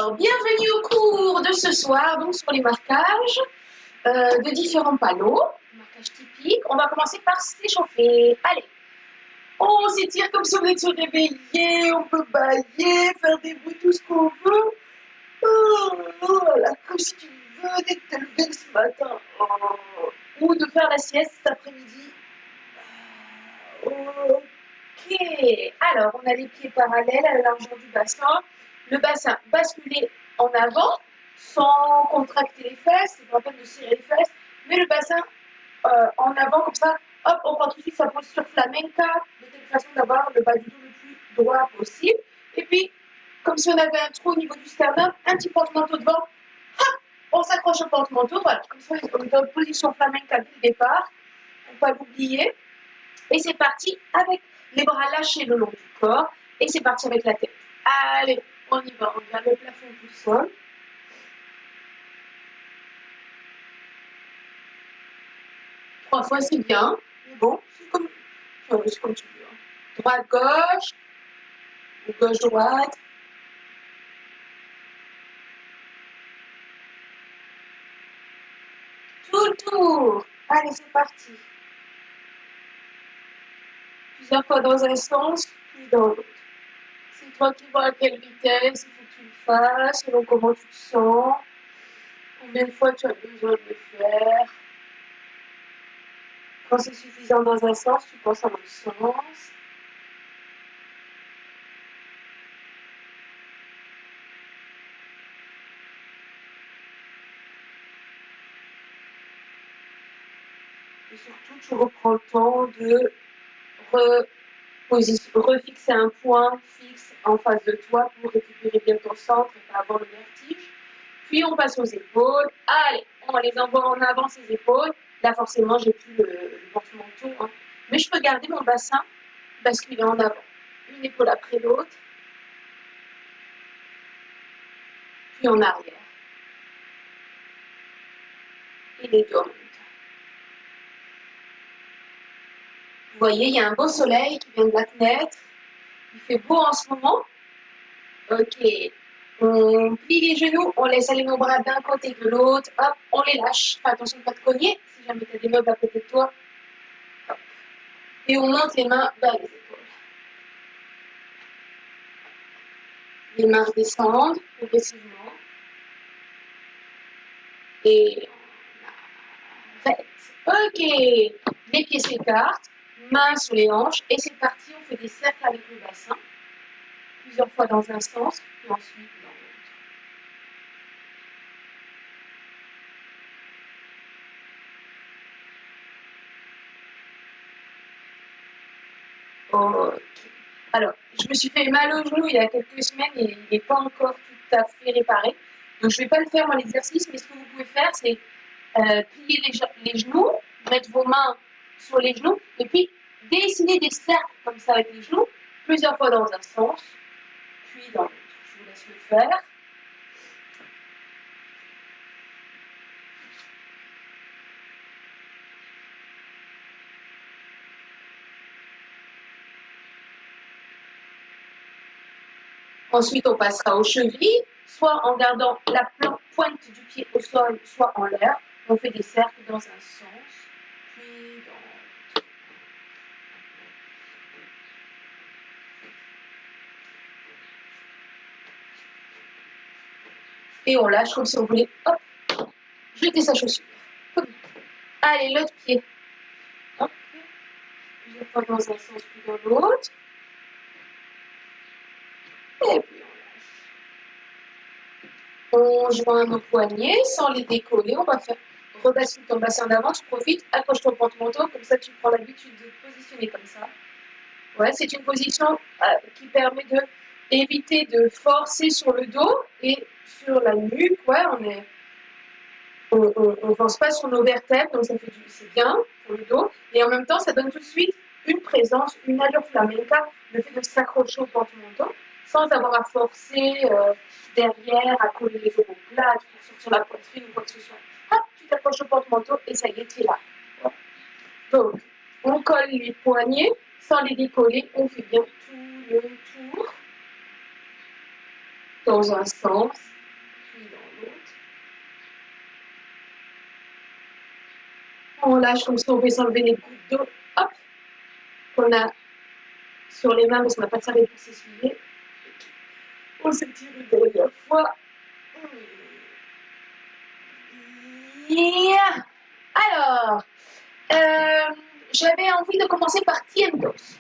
Alors, bienvenue au cours de ce soir, donc sur les marquages de différents panneaux, marquages typiques. On va commencer par s'échauffer. Allez, on s'étire comme si on était réveillé, on peut bailler, faire des bruits, tout ce qu'on veut. Comme si tu venais de te lever ce matin. Ou de faire la sieste cet après-midi. Ok, alors on a les pieds parallèles à la largeur du bassin. Le bassin basculé en avant sans contracter les fesses, c'est pas la peine de serrer les fesses, mais le bassin en avant comme ça, hop, on prend tout de suite sa posture flamenca de telle façon d'avoir le bas du dos le plus droit possible. Et puis, comme si on avait un trou au niveau du sternum, un petit porte-manteau devant, hop, on s'accroche au porte-manteau, voilà, comme ça on est en position flamenca dès le départ, faut pas l'oublier. Et c'est parti avec les bras lâchés le long du corps. Et c'est parti avec la tête. Allez, on y va. On regarde le plafond du sol. Trois fois, c'est bien. Mais bon, c'est comme tu veux. Droite-gauche. Ou gauche-droite. Tout le tour. Allez, c'est parti. Plusieurs fois dans un sens, puis dans l'autre. C'est toi qui vois à quelle vitesse il faut que tu le fasses, selon comment tu te sens, combien de fois tu as besoin de le faire. Quand c'est suffisant dans un sens, tu penses à l'autre sens. Et surtout, tu reprends le temps de refixer un point fixe en face de toi pour récupérer bien ton centre et pas avoir le vertige. Puis on passe aux épaules. Allez, on les envoie en avant, ces épaules. Là, forcément, j'ai plus le porte-manteau. Hein. Mais je peux garder mon bassin basculer en avant. Une épaule après l'autre. Puis en arrière. Et les deux en même temps. Vous voyez, il y a un beau soleil qui vient de la fenêtre. Il fait beau en ce moment. Ok. On plie les genoux, on laisse aller nos bras d'un côté de l'autre. Hop, on les lâche. Fais attention de ne pas te cogner. Si jamais tu as des meubles à côté de toi. Hop. Et on monte les mains vers les épaules. Les mains descendent progressivement. Et on arrête. Ok. Les pieds s'écartent. Mains sur les hanches. Et c'est parti. On fait des cercles avec le bassin. Plusieurs fois dans un sens. Puis ensuite dans l'autre. Ok. Alors, je me suis fait mal au genou il y a quelques semaines et il n'est pas encore tout à fait réparé. Donc, je ne vais pas le faire en exercice, mais ce que vous pouvez faire, c'est plier les genoux, mettre vos mains sur les genoux et puis dessiner des cercles comme ça avec les genoux, plusieurs fois dans un sens, puis dans l'autre. Je vous laisse le faire. Ensuite, on passera aux chevilles, soit en gardant la pointe du pied au sol, soit en l'air. On fait des cercles dans un sens, puis dans l'autre. Et on lâche comme si on voulait, hop, jeter sa chaussure. Allez, l'autre pied. Hop, plusieurs fois dans un sens, puis dans l'autre. Et puis on lâche. On joint nos poignets sans les décoller. On va faire rebasculer ton bassin d'avant. Tu profites, accroche ton porte-manteau, comme ça tu prends l'habitude de te positionner comme ça. Ouais, c'est une position qui permet d'éviter de forcer sur le dos et sur la nuque. Ouais, on ne force pas sur nos vertèbres, donc c'est bien pour le dos. Et en même temps, ça donne tout de suite une présence, une allure flamenca, le fait de s'accrocher au porte-manteau, sans avoir à forcer derrière, à coller les omoplates pour sortir la poitrine ou quoi que ce soit. Hop, tu t'accroches au porte-manteau et ça y est, tu es là. Donc, on colle les poignets sans les décoller, on fait bien tout le tour dans un sens On lâche comme ça, on fait s'enlever les gouttes d'eau, hop, qu'on a sur les mains parce qu'on n'a pas de serviette pour s'essuyer. On s'étire une dernière fois. Yeah. Alors, j'avais envie de commencer par tientos.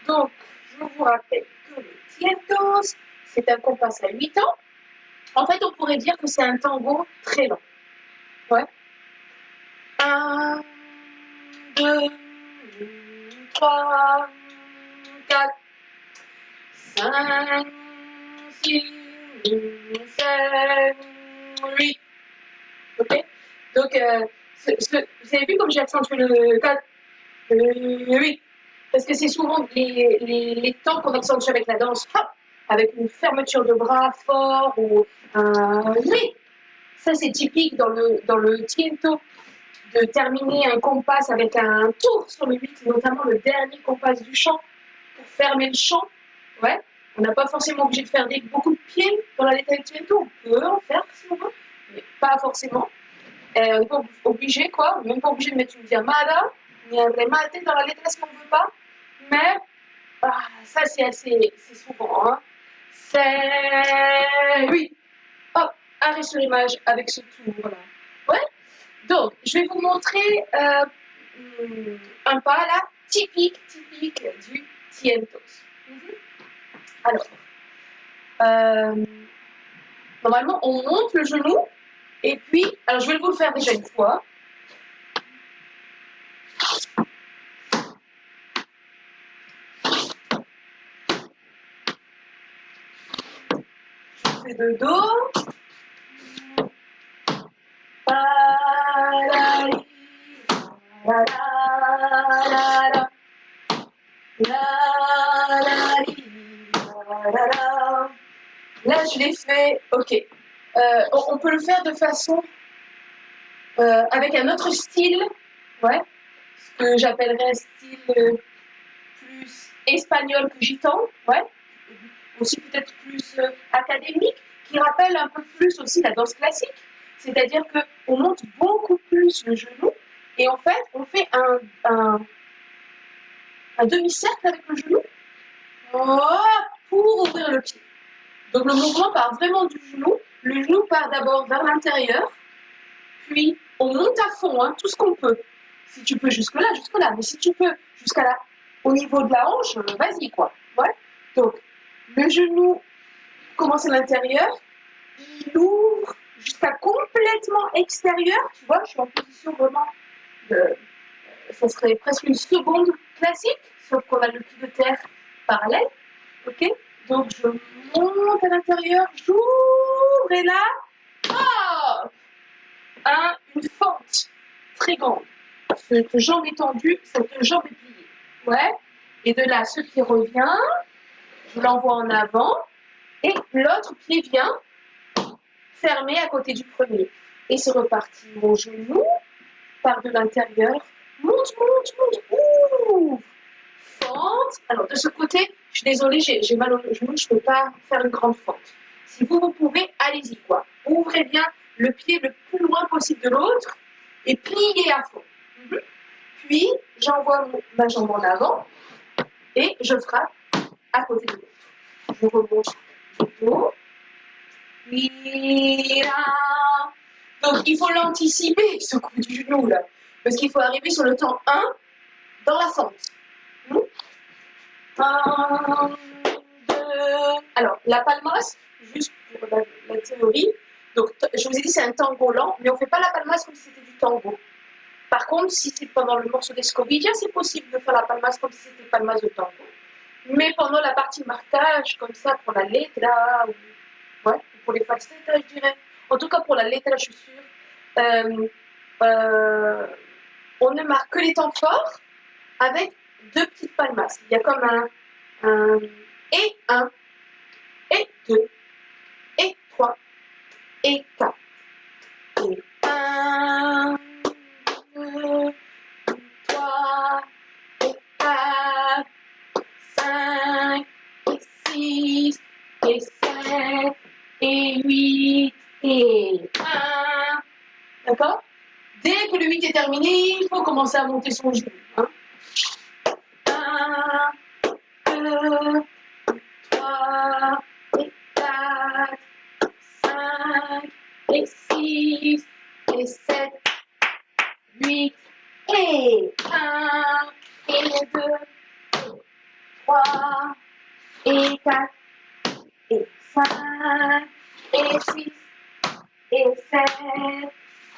Donc, je vous rappelle que le tientos, c'est un compas à 8 temps. En fait, on pourrait dire que c'est un tango très long. Ouais. 1, 2, 3, 4, 5, 6, 7, 8. Ok. Donc, vous avez vu comme j'ai accentué le 4, 8. Parce que c'est souvent les temps qu'on accentue avec la danse, hop, avec une fermeture de bras fort ou un 8. Ça, c'est typique dans le tiento de terminer un compas avec un tour sur le 8, notamment le dernier compas du chant, pour fermer le chant. Ouais. On n'a pas forcément obligé de faire beaucoup de pieds dans la letra del tiento, on peut en faire si on veut, mais pas forcément. On n'est pas obligé, quoi. On n'est même pas obligé de mettre une llamada, ni un remate dans la letra si on ne veut pas. Mais ça, c'est souvent. Hein. C'est. Oui. Hop, arrêt sur image avec ce tour-là. Ouais. Donc, je vais vous montrer un pas là, typique du tientos. Alors, normalement, on monte le genou et puis, alors je vais vous le faire déjà une fois. Je fais de dos. Là, je l'ai fait, ok. On peut le faire de façon avec un autre style, ouais, ce que j'appellerais un style plus espagnol que gitan, ouais, aussi peut-être plus académique, qui rappelle un peu plus aussi la danse classique, c'est-à-dire qu'on monte beaucoup plus le genou et en fait, on fait un demi-cercle avec le genou pour ouvrir le pied. Donc le mouvement part vraiment du genou, le genou part d'abord vers l'intérieur, puis on monte à fond, hein, tout ce qu'on peut. Si tu peux jusque-là, jusque-là. Mais si tu peux jusqu'à là, au niveau de la hanche, vas-y, quoi. Ouais. Donc, le genou commence à l'intérieur, il ouvre jusqu'à complètement extérieur. Tu vois, je suis en position vraiment ça serait presque une seconde classique, sauf qu'on a le pied de terre parallèle. Ok. Donc, je monte à l'intérieur, j'ouvre, et là, oh, une fente très grande. Cette jambe étendue, cette jambe est pliée. Ouais. Et de là, ce qui revient, je l'envoie en avant. Et l'autre pied vient fermer à côté du premier. Et c'est reparti. Mon genou part de l'intérieur. Monte. Ouvre. Fente. Alors, de ce côté, je suis désolée, j'ai mal au genou, je ne peux pas faire une grande fente. Si vous pouvez, allez-y, quoi. Ouvrez bien le pied le plus loin possible de l'autre et pliez à fond. Puis, j'envoie ma jambe en avant et je frappe à côté de l'autre. Je remonte le dos. Donc, il faut l'anticiper, ce coup du genou, là. Parce qu'il faut arriver sur le temps 1 dans la fente. 1, 2. Alors, la palmas, juste pour la théorie. Donc, je vous ai dit, c'est un tango lent, mais on ne fait pas la palmas comme si c'était du tango. Par contre, si c'est pendant le morceau d'escobilla, c'est possible de faire la palmas comme si c'était palmas de tango. Mais pendant la partie marquage, comme ça, pour la letra, ou ouais, pour les falsetas, je dirais. En tout cas, pour la letra, je suis sûre. On ne marque que les temps forts avec 2 petites palmas. Il y a comme un et 1, et 2, et 3, et 4. Et 1, 2, 3, et 4, 5, et 6, et 7, et 8, et 1. D'accord? Dès que le 8 est terminé, il faut commencer à monter son genou. Hein. 1, 2, 3, et 4, 5, et 6, et 7, 8, et 1, et 2, 3, et 4, et 5, et 6, et 7,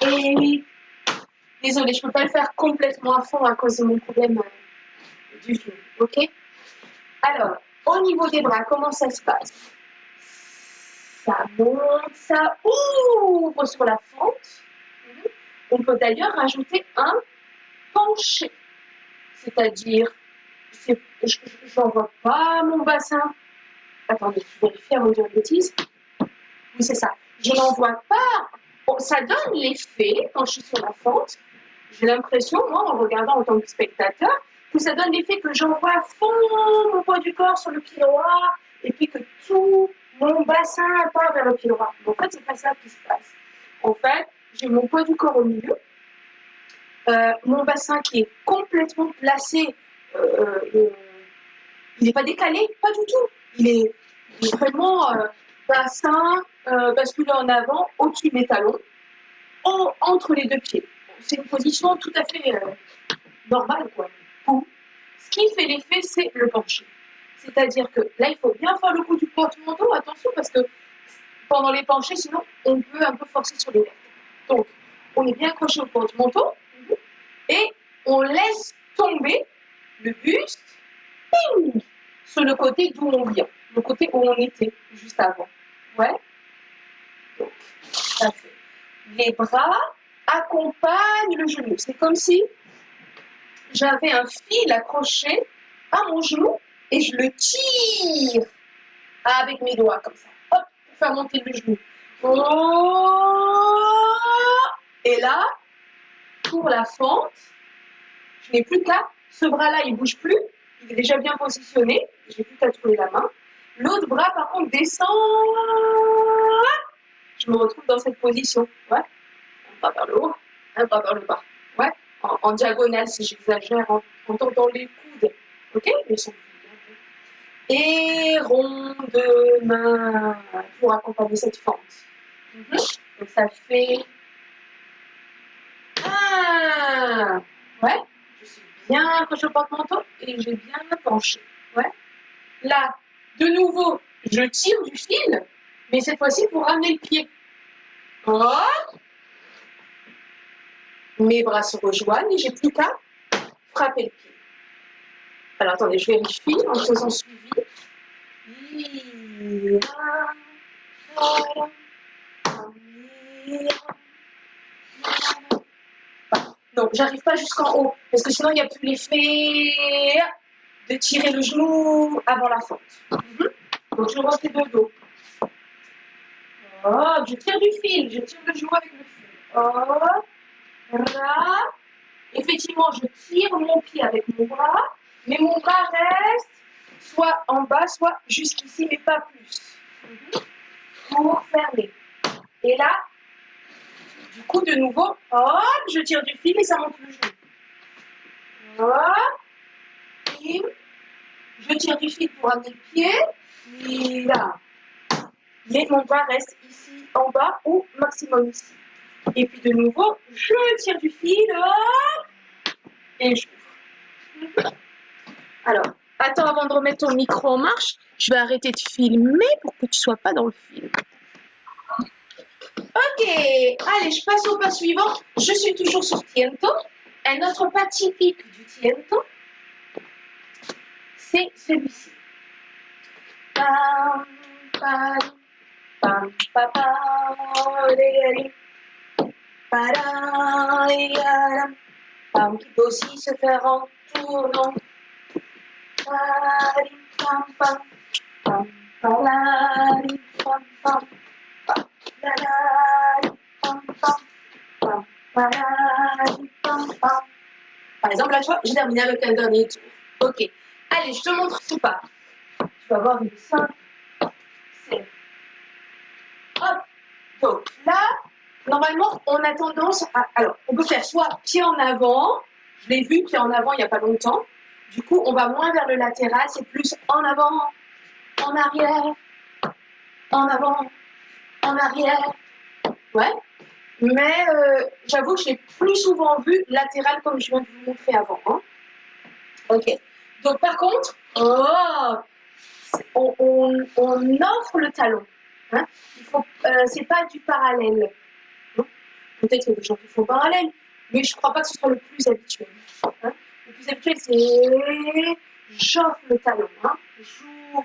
et 8. Désolée, je ne peux pas le faire complètement à fond à cause de mon problème du genou, ok? Alors, au niveau des bras, comment ça se passe? Ça monte, ça ouvre sur la fente. On peut d'ailleurs rajouter un penché, c'est-à-dire, je n'envoie pas mon bassin. Attendez, je vérifie avant de dire une bêtise. Oui, c'est ça. Je n'envoie pas. Bon, ça donne l'effet, quand je suis sur la fente, j'ai l'impression, moi, en regardant en tant que spectateur, que ça donne l'effet que j'envoie à fond mon poids du corps sur le pied droit et puis que tout mon bassin part vers le pied droit. Mais en fait, c'est pas ça qui se passe. En fait, j'ai mon poids du corps au milieu, mon bassin qui est complètement placé, il n'est pas décalé, pas du tout. Il est vraiment bassin basculé en avant, au-dessus de mes talons, entre les deux pieds. C'est une position tout à fait normale, quoi. Ce qui fait l'effet, c'est le penché. C'est-à-dire que là, il faut bien faire le coup du porte-manteau, attention, parce que pendant les penchés, sinon, on peut un peu forcer sur les vertèbres. Donc, on est bien accroché au porte-manteau et on laisse tomber le buste ping, sur le côté d'où on vient, le côté où on était juste avant. Ouais. Donc, ça fait. Les bras accompagnent le genou. C'est comme si j'avais un fil accroché à mon genou et je le tire avec mes doigts comme ça, hop, pour faire monter le genou. Oh, et là, pour la fente, je n'ai plus qu'à, ce bras-là, il ne bouge plus, il est déjà bien positionné, je n'ai plus qu'à trouver la main. L'autre bras, par contre, descend, je me retrouve dans cette position, ouais, un bras vers le haut, un bras vers le bas, ouais, en diagonale si j'exagère, en tendant les coudes, ok, mais sont et rond de main pour accompagner cette fente. Donc ça fait 1. Ouais, je suis bien accrochée au porte-manteau et j'ai bien penché. Ouais. Là, de nouveau, je tire du fil, mais cette fois-ci pour ramener le pied. Hop. Mes bras se rejoignent et j'ai plus qu'à frapper le pied. Alors attendez, je vérifie en faisant suivi. Donc, j'arrive pas jusqu'en haut, parce que sinon, il n'y a plus l'effet de tirer le genou avant la fente. Donc, je refais de dos. Oh, je tire du fil, je tire le genou avec le fil. Oh, là. Effectivement, je tire mon pied avec mon bras, mais mon bras reste soit en bas, soit jusqu'ici, mais pas plus. Pour fermer. Et là, du coup, de nouveau, hop, je tire du fil et ça monte le genou. Hop, et je tire du fil pour amener le pied, et là. Mais mon bras reste ici en bas ou maximum ici. Et puis de nouveau, je tire du fil, hop, et j'ouvre. Alors, attends, avant de remettre ton micro en marche, je vais arrêter de filmer pour que tu ne sois pas dans le film. Ok, allez, je passe au pas suivant. Je suis toujours sur Tiento. Un autre pas typique du Tiento, c'est celui-ci. Pam, pam, pam, pam, pam, pam, qui peut aussi se faire en tournant. Pam, pam, pam, pam, pam, pam. Par exemple, là, tu vois, j'ai terminé avec un dernier tour. Ok. Allez, je te montre ce pas. Tu vas voir une simple. C'est. Hop. Donc là, Normalement, on a tendance à... Alors, on peut faire soit pied en avant, je l'ai vu, pied en avant il n'y a pas longtemps. Du coup, on va moins vers le latéral, c'est plus en avant, en arrière, en avant, en arrière. Ouais. Mais j'avoue que je l'ai plus souvent vu latéral comme je viens de vous montrer avant. Hein. Ok. Donc par contre, on offre le talon. Hein. C'est pas du parallèle. Hein. Peut-être qu'il y a des gens qui font parallèle, mais je ne crois pas que ce soit le plus habituel. Hein. Le plus habituel, c'est j'offre le talon. Hein. J'ouvre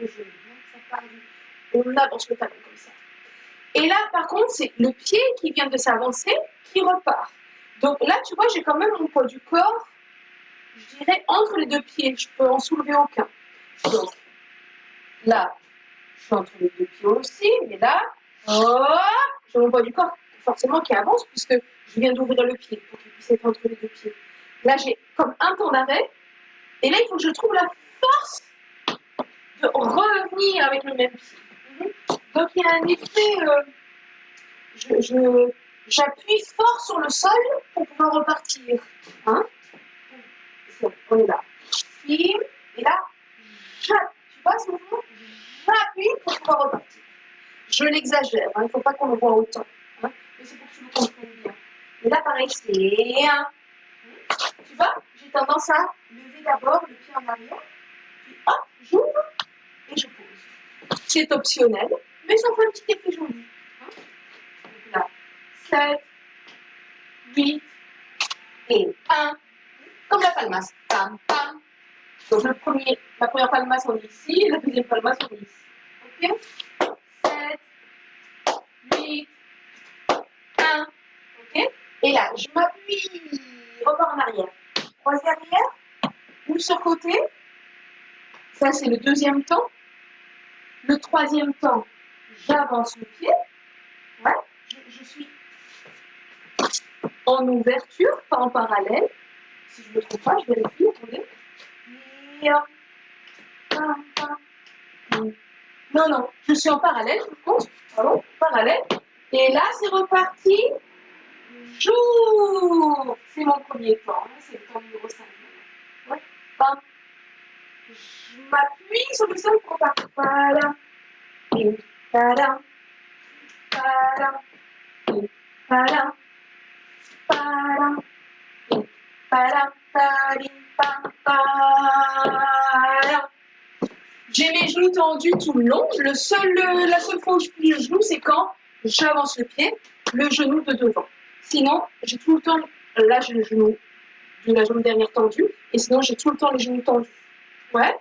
le genou. Hein. Ça part on avance le talon comme ça. Et là, par contre, c'est le pied qui vient de s'avancer qui repart. Donc là, tu vois, j'ai quand même mon poids du corps, je dirais, entre les deux pieds. Je peux en soulever aucun. Donc là, je suis entre les deux pieds aussi, mais là, j'ai mon poids du corps forcément qui avance puisque je viens d'ouvrir le pied pour qu'il puisse être entre les deux pieds. Là, j'ai comme un temps d'arrêt. Et là, il faut que je trouve la force de revenir avec le même pied. Donc, il y a un effet... j'appuie fort sur le sol pour pouvoir repartir. Hein. On est là. Et là, tu vois ce mouvement? J'appuie pour pouvoir repartir. Je l'exagère, hein, il ne faut pas qu'on le voit autant. Hein, mais c'est pour que tu le comprennes bien. Et là, pareil, c'est... Tu vois, j'ai tendance à lever d'abord le pied en arrière, puis hop, j'ouvre et je pose. C'est optionnel, mais ça fait un petit effet joli. Hein. Donc là, 7, 8 et 1, comme la palmasse. Pam, pam. Donc la première palmasse, on est ici, et la deuxième palmasse, on est ici. Ok? 7, 8, 1. Ok? Et là, je m'appuie, repars en arrière. Croisé arrière, ou sur côté. Ça, c'est le deuxième temps. Le troisième temps, j'avance le pied. Ouais, je suis en ouverture, pas en parallèle. Si je ne me trompe pas, je vérifie, attendez. Non, non, je suis en parallèle, je compte. Pardon, parallèle. Et là, c'est reparti. Jour. C'est mon premier temps, hein, c'est le temps numéro 5. Ouais. Je m'appuie sur le sol pour repartir. Voilà. Et voilà. Voilà. Et voilà. Voilà. Et voilà. Voilà. J'ai mes genoux tendus tout le long. La seule fois où je plie le genou, c'est quand j'avance le pied, le genou de devant. Sinon, j'ai tout le temps, là j'ai le genou de la jambe dernière tendue, et sinon j'ai tout le temps les genoux tendus. Ouais.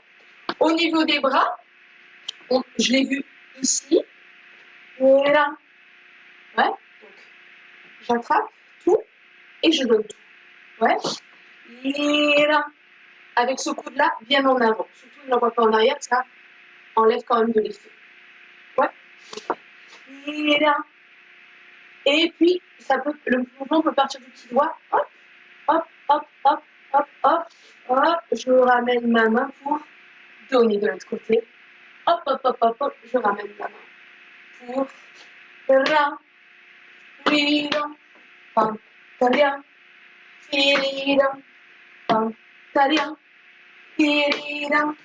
Au niveau des bras, je l'ai vu ici, et là. Ouais. Donc, j'attrape tout et je donne tout. Ouais. Et là. Avec ce coude-là, bien en avant. Surtout ne l'envoie pas en arrière, ça enlève quand même de l'effet. Ouais. Et là. Et puis, le mouvement peut partir du petit doigt. Hop, hop, hop, hop, hop, hop, hop. Je ramène ma main pour donner de l'autre côté. Hop, hop, hop, hop, hop. Je ramène ma main pour ra, rira, pam, taria, rira, pam, taria, rira,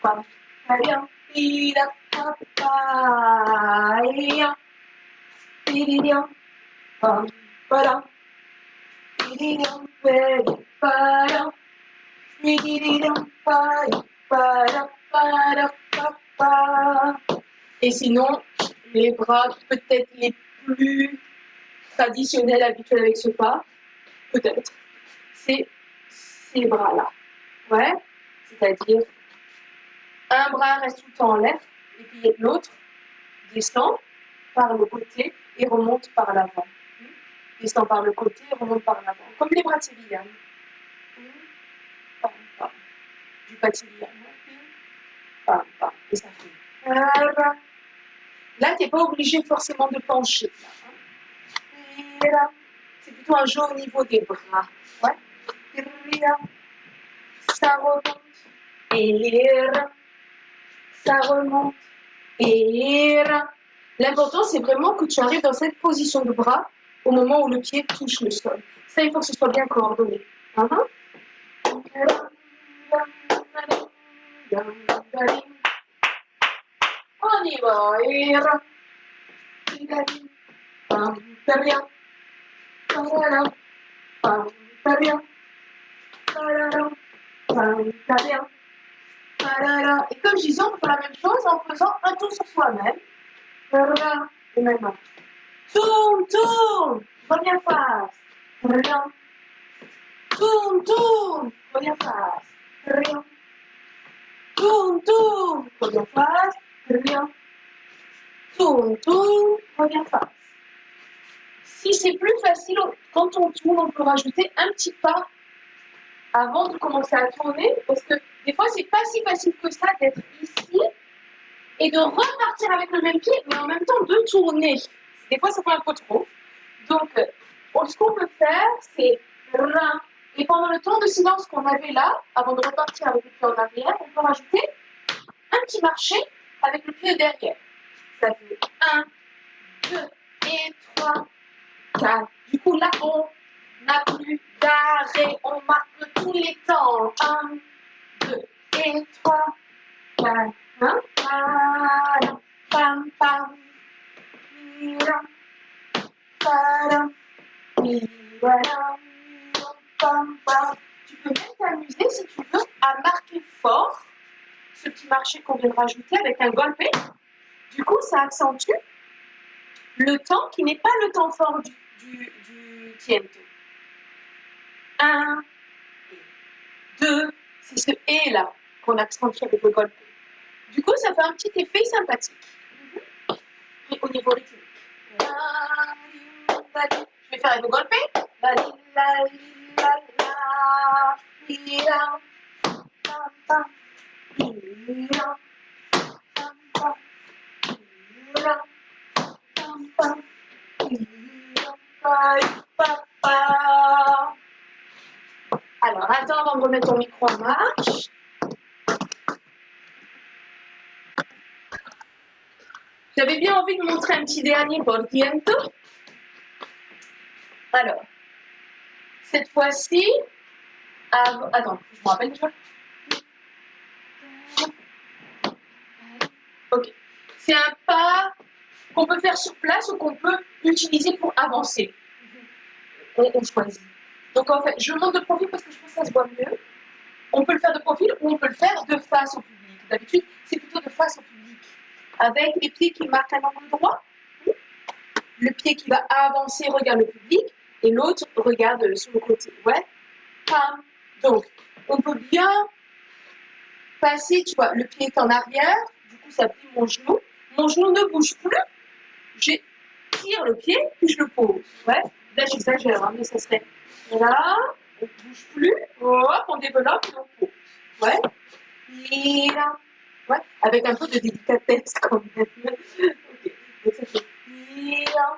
pam, taria, rira, papaya, rira, pam, para. Et sinon, les bras peut-être les plus traditionnels, habituels avec ce pas, peut-être, c'est ces bras-là. Ouais, c'est-à-dire un bras reste tout le temps en l'air, et puis l'autre descend par le côté et remonte par l'avant. Descend par le côté et remonte par l'avant. Comme les bras de Sévillane. Du pas de Sévillane. Et ça fait. Là, tu n'es pas obligé forcément de pencher. Et là, c'est plutôt un jeu au niveau des bras. Ouais. Et là, ça remonte. Et là, ça remonte. Et là, L'important, c'est vraiment que tu arrives dans cette position de bras au moment où le pied touche le sol. Ça, il faut que ce soit bien coordonné. On y va. Et comme je disais, on fait la même chose en faisant un tour sur soi-même. Et maintenant, tourne, tourne, reviens face. Tourne, tourne, reviens face. Tourne, tourne, reviens face. Tourne, tourne, reviens face. Si c'est plus facile, quand on tourne, on peut rajouter un petit pas avant de commencer à tourner, parce que des fois, c'est pas si facile que ça d'être ici et de repartir avec le même pied, mais en même temps de tourner. Des fois, ça fait un peu trop. Donc, ce qu'on peut faire, c'est rin. Et pendant le temps de silence qu'on avait là, avant de repartir avec le pied en arrière, on peut rajouter un petit marché avec le pied derrière. Ça fait 1, 2 et 3, 4. Du coup, là, on n'a plus d'arrêt. On marque tous les temps. 1, 2 et 3, 4. Pam, pam. Tu peux même t'amuser, si tu veux, à marquer fort ce petit marché qu'on vient de rajouter avec un golpe. Du coup, ça accentue le temps qui n'est pas le temps fort du tiento. 1, 2, c'est ce et là qu'on accentue avec le golpe. Du coup, ça fait un petit effet sympathique. Et au niveau rythmique. Je vais faire avec le golpe. Alors, attends avant de remettre ton micro en marche. J'avais bien envie de montrer un petit dernier portiento. Alors, cette fois-ci, attends, je me rappelle déjà. Ok. C'est un pas qu'on peut faire sur place ou qu'on peut utiliser pour avancer. On choisit. Donc en fait, je monte de profil parce que je pense que ça se voit mieux. On peut le faire de profil ou on peut le faire de face au public. D'habitude, c'est plutôt de face au public. Avec les pieds qui marquent un angle droit. Le pied qui va avancer regarde le public et l'autre regarde sur le côté. Ouais. Donc, on peut bien passer, tu vois, le pied est en arrière, du coup ça plie mon genou. Mon genou ne bouge plus. Je tire le pied, puis je le pose. Ouais. Là, j'exagère, hein, mais ça serait là, on ne bouge plus, hop, on développe et on pose. Ouais. Et là. Ouais. Avec un peu de délicatesse quand même. Ok. Donc, ça fait et là.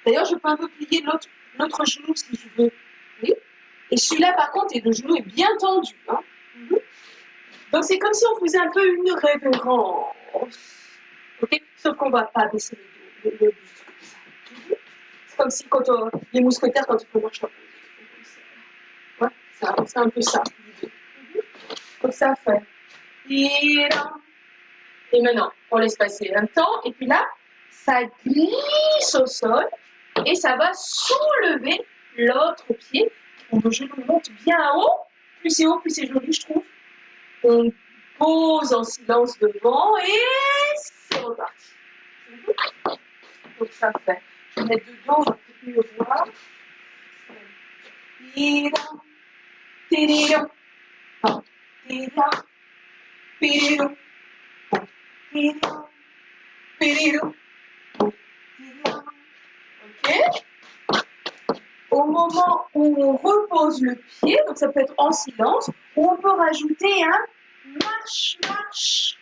D'ailleurs, je peux un peu plier l'autre genou si je veux. Oui. Et celui-là, par contre, le genou est bien tendu. Hein. Donc, c'est comme si on faisait un peu une révérence. Okay. Sauf qu'on ne va pas baisser le buste. C'est comme si quand les mousquetaires, quand ils commencent à poser. Ouais, c'est un peu ça, l'idée. Donc, ça fait. Et maintenant, on laisse passer un temps. Et puis là, ça glisse au sol. Et ça va soulever l'autre pied. Le genou monte bien haut. Plus c'est haut, plus c'est joli, je trouve. On pose en silence devant et c'est reparti. Donc ça fait. Je vais mettre dedans, on va peut-être mieux voir. Ok. Au moment où on repose le pied, donc ça peut être en silence, ou on peut rajouter un marche, marche.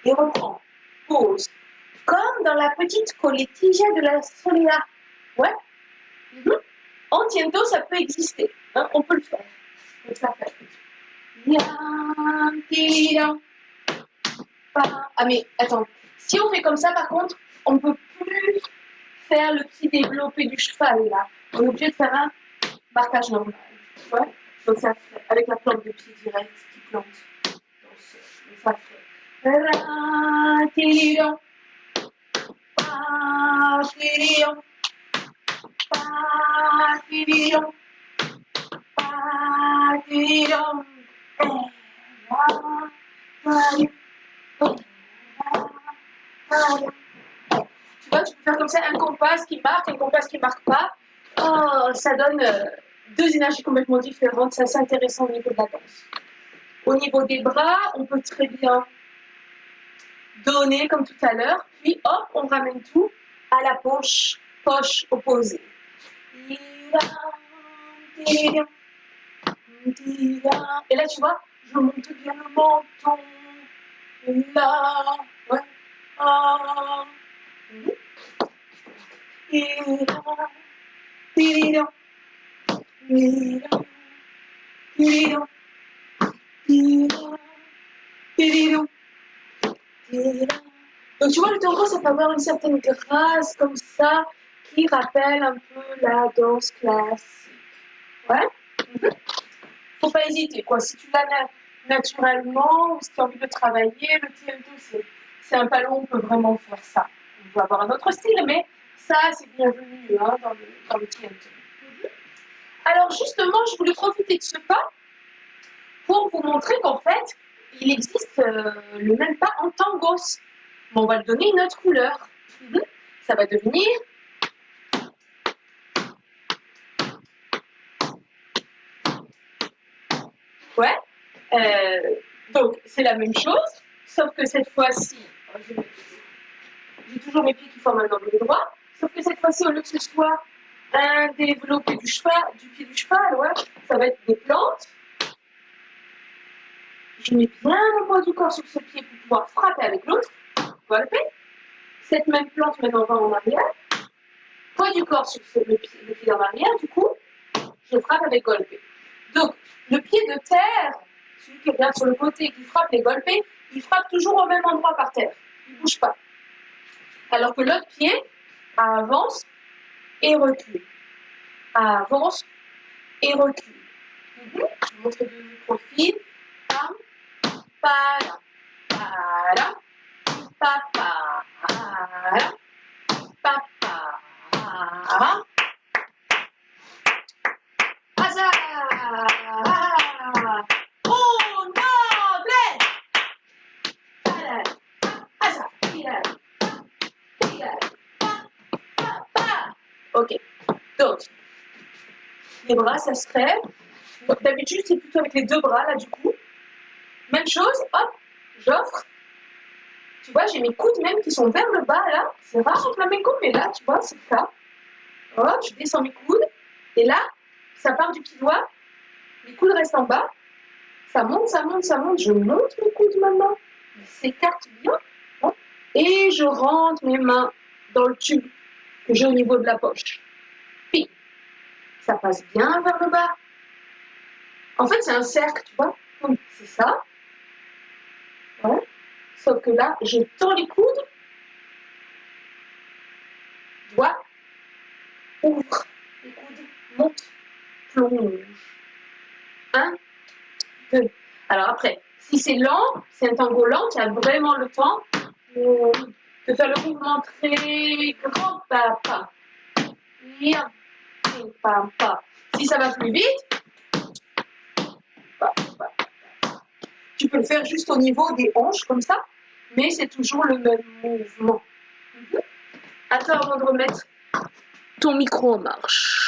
Et reprend. Pause. Comme dans la petite coletilla de la soledad. Ouais. En tiento, ça peut exister. Hein, on peut le faire. Donc ça fait. Ah mais attends. Si on fait comme ça, par contre, on ne peut plus faire le petit développé du cheval, là. On est obligé de faire un marquage normal. Ouais. Donc ça fait avec la plante de pied direct qui plante. Donc ça fait. Patilion, patilion, patilion, patilion. Tu vois, tu peux faire comme ça un compas qui marque, un compas qui marque pas. Oh, ça donne deux énergies complètement différentes. C'est assez intéressant au niveau de la danse. Au niveau des bras, on peut très bien donner comme tout à l'heure, puis hop, on ramène tout à la poche opposée. Et là, tu vois, je monte bien le menton. Là, ouais. Ah. Donc tu vois, le tango, ça peut avoir une certaine grâce comme ça, qui rappelle un peu la danse classique. Ouais. Faut pas hésiter, quoi. Si tu l'as naturellement, ou si tu as envie de travailler, le TM2, c'est un pas long, on peut vraiment faire ça. On peut avoir un autre style, mais ça, c'est bienvenu hein, dans le TM2. Alors justement, je voulais profiter de ce pas pour vous montrer qu'en fait, il existe le même pas en tangos. Mais on va le donner une autre couleur. Ça va devenir... Ouais. Donc, c'est la même chose, sauf que cette fois-ci, j'ai toujours mes pieds qui forment un angle droit, sauf que cette fois-ci, au lieu que ce soit un développé du pied du cheval, ouais, ça va être des plantes. Je mets bien le poids du corps sur ce pied pour pouvoir frapper avec l'autre. Golpe. Cette même plante maintenant va en arrière. Poids du corps sur le pied en arrière, du coup, je frappe avec golpe. Donc, le pied de terre, celui qui est bien sur le côté et qui frappe les golpes, il frappe toujours au même endroit par terre. Il ne bouge pas. Alors que l'autre pied avance et recule. Avance et recule. Je vous montre de profil. Pam, para, para, papa, para, papa, para. Ok, donc les bras ça se crève. D'habitude c'est plutôt avec les deux bras là du coup. Même chose, hop, j'offre. Tu vois, j'ai mes coudes même qui sont vers le bas là. C'est rare en flamenco, mais là tu vois, c'est le cas. Hop, je descends mes coudes. Et là, ça part du petit doigt. Les coudes restent en bas. Ça monte, ça monte, ça monte. Je monte mes coudes maintenant. Ils s'écartent bien. Hein, et je rentre mes mains dans le tube que j'ai au niveau de la poche. Puis, ça passe bien vers le bas. En fait, c'est un cercle, tu vois. C'est ça. Ouais. Sauf que là, je tends les coudes. Doigt. Ouvre. Les coudes montent. Plonge. 1, 2. Alors après, si c'est lent, c'est un tango lent, tu as vraiment le temps de faire le mouvement très grand, pas. Si ça va plus vite, tu peux le faire juste au niveau des hanches, comme ça, mais c'est toujours le même mouvement. À toi avant de remettre ton micro en marche.